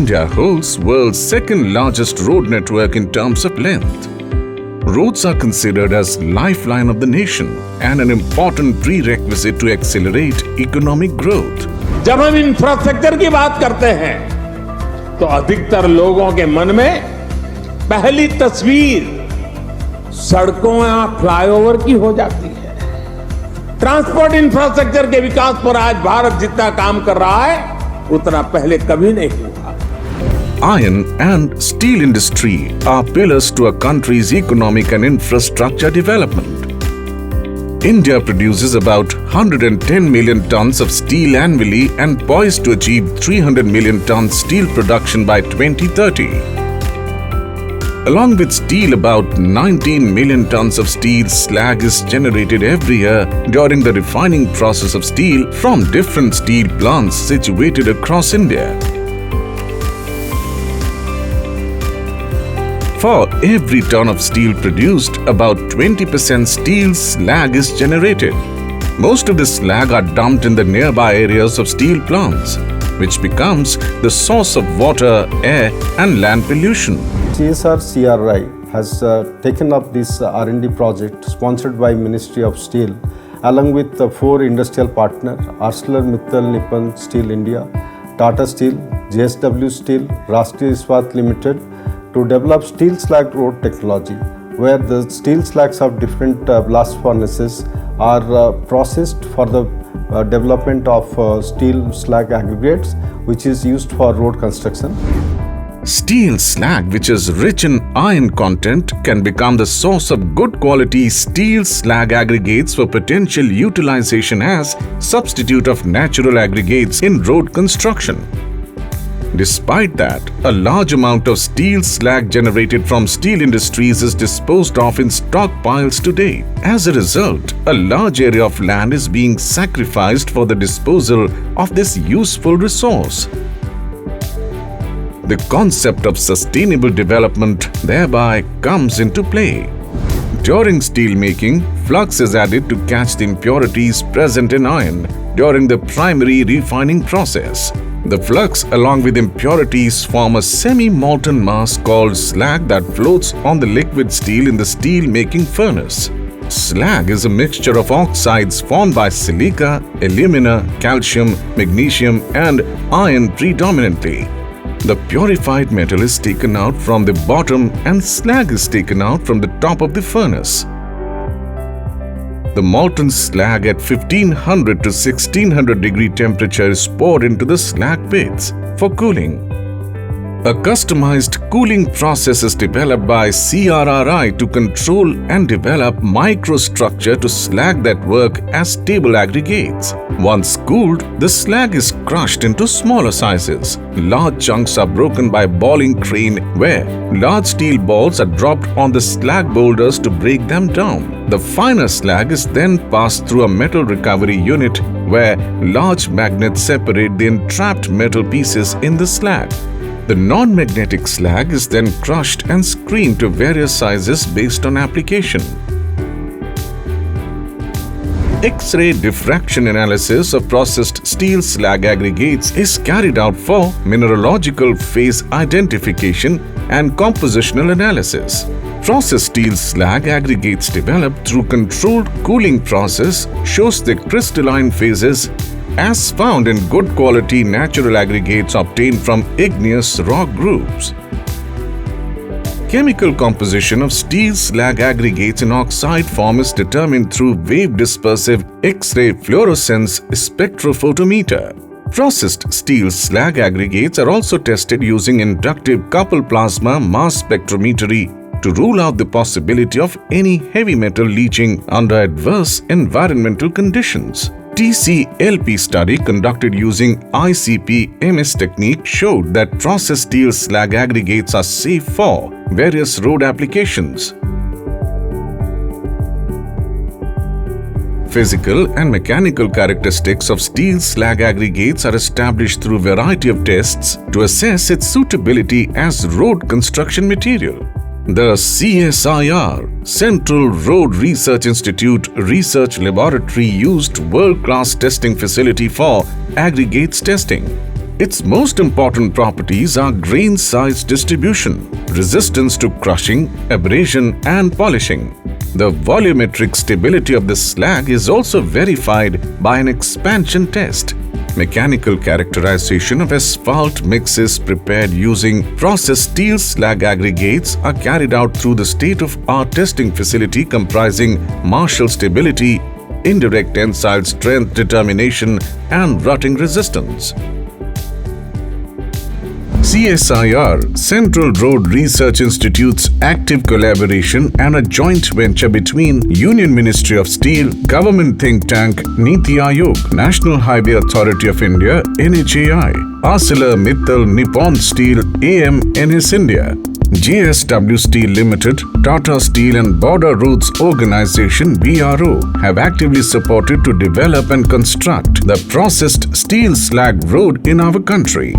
India holds world's second largest road network in terms of length. Roads are considered as lifeline of the nation and an important prerequisite to accelerate economic growth. जब हम infrastructure की बात करते हैं तो अधिकतर लोगों के मन में पहली तस्वीर सड़कों या फ्लाईओवर की हो जाती है। ट्रांसपोर्ट इंफ्रास्ट्रक्चर के विकास पर आज भारत जितना काम कर रहा है उतना पहले कभी नहीं हुआ। Iron and steel industry are pillars to a country's economic and infrastructure development. India produces about 110 million tons of steel annually and poised to achieve 300 million tons steel production by 2030. Along with steel, about 19 million tons of steel slag is generated every year during the refining process of steel from different steel plants situated across India. For every ton of steel produced, about 20% steel slag is generated. Most of the slag are dumped in the nearby areas of steel plants, which becomes the source of water, air and land pollution. CSIR-CRRI has taken up this R&D project sponsored by Ministry of Steel along with 4 industrial partners, ArcelorMittal Nippon Steel India, Tata Steel, JSW Steel, Rashtriya Ispat Limited, to develop Steel Slag Road Technology, where the steel slags of different blast furnaces are processed for the development of steel slag aggregates, which is used for road construction. Steel slag, which is rich in iron content, can become the source of good quality steel slag aggregates for potential utilization as substitute of natural aggregates in road construction. Despite that, a large amount of steel slag generated from steel industries is disposed of in stockpiles today. As a result, a large area of land is being sacrificed for the disposal of this useful resource. The concept of sustainable development thereby comes into play. During steel making, flux is added to catch the impurities present in iron during the primary refining process. The flux along with impurities form a semi-molten mass called slag that floats on the liquid steel in the steel making furnace. Slag is a mixture of oxides formed by silica, alumina, calcium, magnesium and iron predominantly. The purified metal is taken out from the bottom and slag is taken out from the top of the furnace. The molten slag at 1500 to 1600 degree temperature is poured into the slag pits for cooling. A customized cooling process is developed by CRRI to control and develop microstructure to slag that work as stable aggregates. Once cooled, the slag is crushed into smaller sizes. Large chunks are broken by balling crane where large steel balls are dropped on the slag boulders to break them down. The finer slag is then passed through a metal recovery unit where large magnets separate the entrapped metal pieces in the slag. The non-magnetic slag is then crushed and screened to various sizes based on application. X-ray diffraction analysis of processed steel slag aggregates is carried out for mineralogical phase identification and compositional analysis. Processed steel slag aggregates developed through controlled cooling process shows the crystalline phases as found in good quality natural aggregates obtained from igneous rock groups. Chemical composition of steel slag aggregates in oxide form is determined through wave dispersive X-ray fluorescence spectrophotometer. Processed steel slag aggregates are also tested using inductive coupled plasma mass spectrometry to rule out the possibility of any heavy metal leaching under adverse environmental conditions. TCLP study conducted using ICP-MS technique showed that processed steel slag aggregates are safe for various road applications. Physical and mechanical characteristics of steel slag aggregates are established through a variety of tests to assess its suitability as road construction material. The CSIR, Central Road Research Institute Research Laboratory used world-class testing facility for aggregates testing. Its most important properties are grain size distribution, resistance to crushing, abrasion and polishing. The volumetric stability of the slag is also verified by an expansion test. Mechanical characterization of asphalt mixes prepared using processed steel slag aggregates are carried out through the state-of-art testing facility comprising Marshall stability, indirect tensile strength determination and rutting resistance. CSIR, Central Road Research Institute's active collaboration and a joint venture between Union Ministry of Steel, Government Think Tank, Niti Aayog, National Highway Authority of India, NHAI, ArcelorMittal Nippon Steel, AMNS India, JSW Steel Limited, Tata Steel and Border Roads Organization BRO have actively supported to develop and construct the processed steel slag road in our country.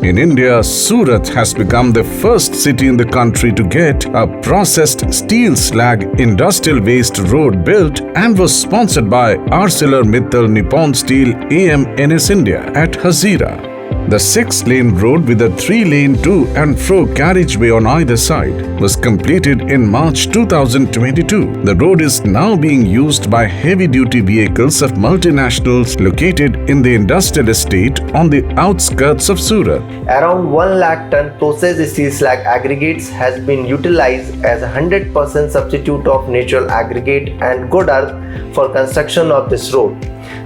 In India, Surat has become the first city in the country to get a processed steel slag industrial waste road built and was sponsored by ArcelorMittal Nippon Steel AMNS India at Hazira. The 6-lane road with a 3-lane to and fro carriageway on either side was completed in March 2022. The road is now being used by heavy-duty vehicles of multinationals located in the industrial estate on the outskirts of Surat. Around 1 lakh ton processed steel slag aggregates has been utilized as a 100% substitute of natural aggregate and good earth for construction of this road.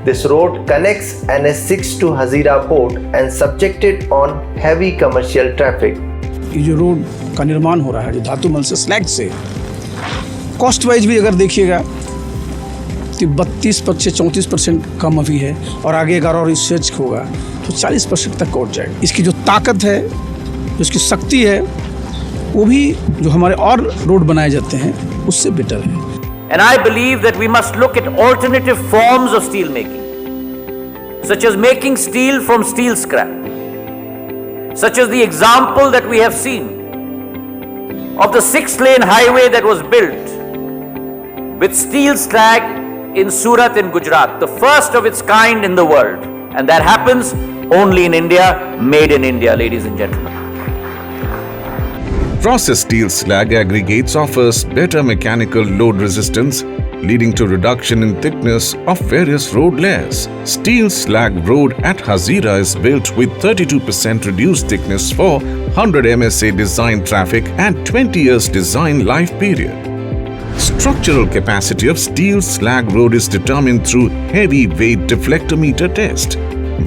This road connects NS6 to Hazira port and subjected on heavy commercial traffic. ये जो road का निर्माण हो रहा है जो धातु मल से स्लैग से कॉस्ट वाइज भी अगर देखिएगा तो 32% से 34% कम अभी है और आगे अगर और रिसर्च होगा तो 40% तक पहुंच जाएगा। इसकी जो ताकत है जो इसकी शक्ति है वो भी जो हमारे और रोड बनाए जाते हैं उससे बेटर है। And I believe that we must look at alternative forms of steel making, such as making steel from steel scrap, such as the example that we have seen of the 6-lane highway that was built with steel slag in Surat in Gujarat, the first of its kind in the world. And that happens only in India, made in India, ladies and gentlemen. Processed steel slag aggregates offers better mechanical load resistance, leading to reduction in thickness of various road layers. Steel Slag Road at Hazira is built with 32% reduced thickness for 100 MSA design traffic and 20 years design life period. Structural capacity of Steel Slag Road is determined through heavy weight deflectometer test.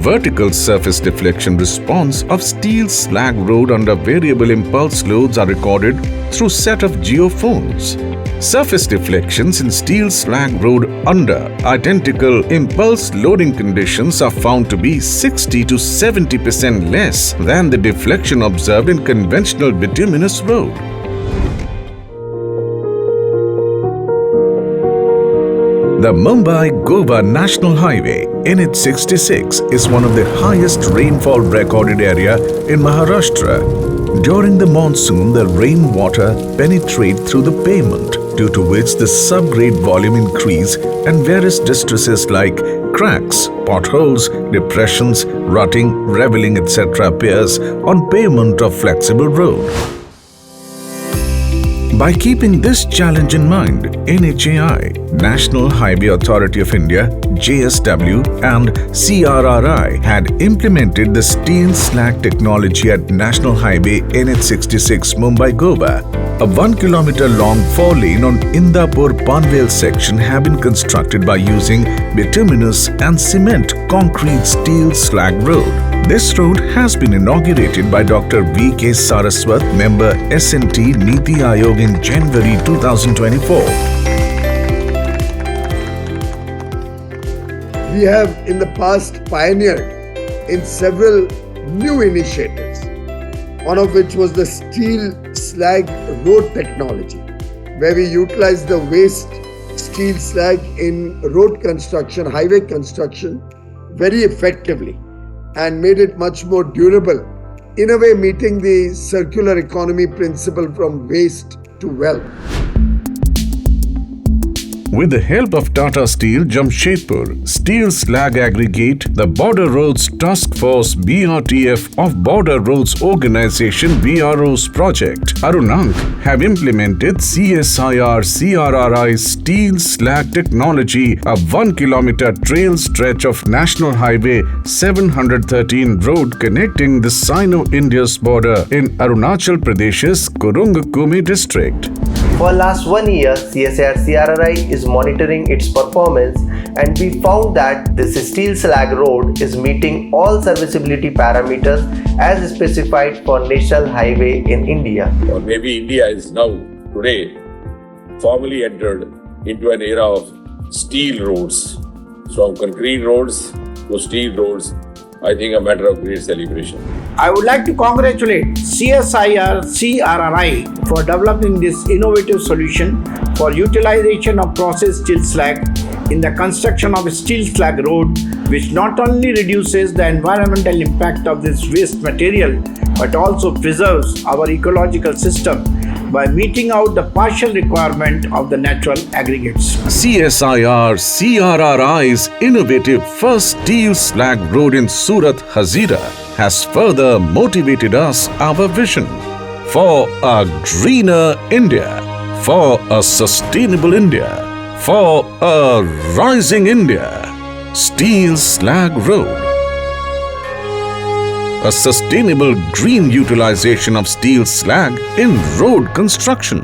Vertical surface deflection response of Steel Slag Road under variable impulse loads are recorded through set of geophones. Surface deflections in Steel Slag Road under identical impulse loading conditions are found to be 60 to 70% less than the deflection observed in conventional bituminous road. The Mumbai-Goa National Highway, NH66, is one of the highest rainfall recorded area in Maharashtra. During the monsoon, the rainwater penetrate through the pavement, due to which the subgrade volume increase and various distresses like cracks, potholes, depressions, rutting, reveling, etc. appears on pavement of flexible road. By keeping this challenge in mind, NHAI, National Highway Authority of India, JSW and CRRI had implemented the steel slag technology at National Highway NH66 Mumbai-Goa. A 1 kilometer long 4-lane on Indapur-Panvel section have been constructed by using bituminous and cement concrete steel slag road. This road has been inaugurated by Dr. V.K. Saraswat, member SNT Niti Aayog in January 2024. We have in the past pioneered in several new initiatives, one of which was the Steel Slag Road Technology, where we utilized the waste steel slag in road construction, highway construction very effectively and made it much more durable, in a way meeting the circular economy principle from waste to wealth. With the help of Tata Steel Jamshedpur, Steel Slag Aggregate, the Border Roads Task Force BRTF of Border Roads Organization BRO's project, Arunank, have implemented CSIR-CRRI Steel Slag Technology, a 1 kilometer trail stretch of National Highway 713 road connecting the Sino-Indus border in Arunachal Pradesh's Kurung-Kumi district. For last 1 year, CSIR-CRRI is monitoring its performance, and we found that this Steel Slag Road is meeting all serviceability parameters as specified for National Highway in India. Or maybe India is now, today, formally entered into an era of steel roads. From concrete roads to steel roads, I think a matter of great celebration. I would like to congratulate CSIR-CRRI for developing this innovative solution for utilization of processed steel slag in the construction of a steel slag road, which not only reduces the environmental impact of this waste material but also preserves our ecological system by meeting out the partial requirement of the natural aggregates. CSIR-CRRI's innovative first steel slag road in Surat, Hazira has further motivated us our vision for a greener India, for a sustainable India, for a rising India. Steel Slag Road, a sustainable green utilization of steel slag in road construction.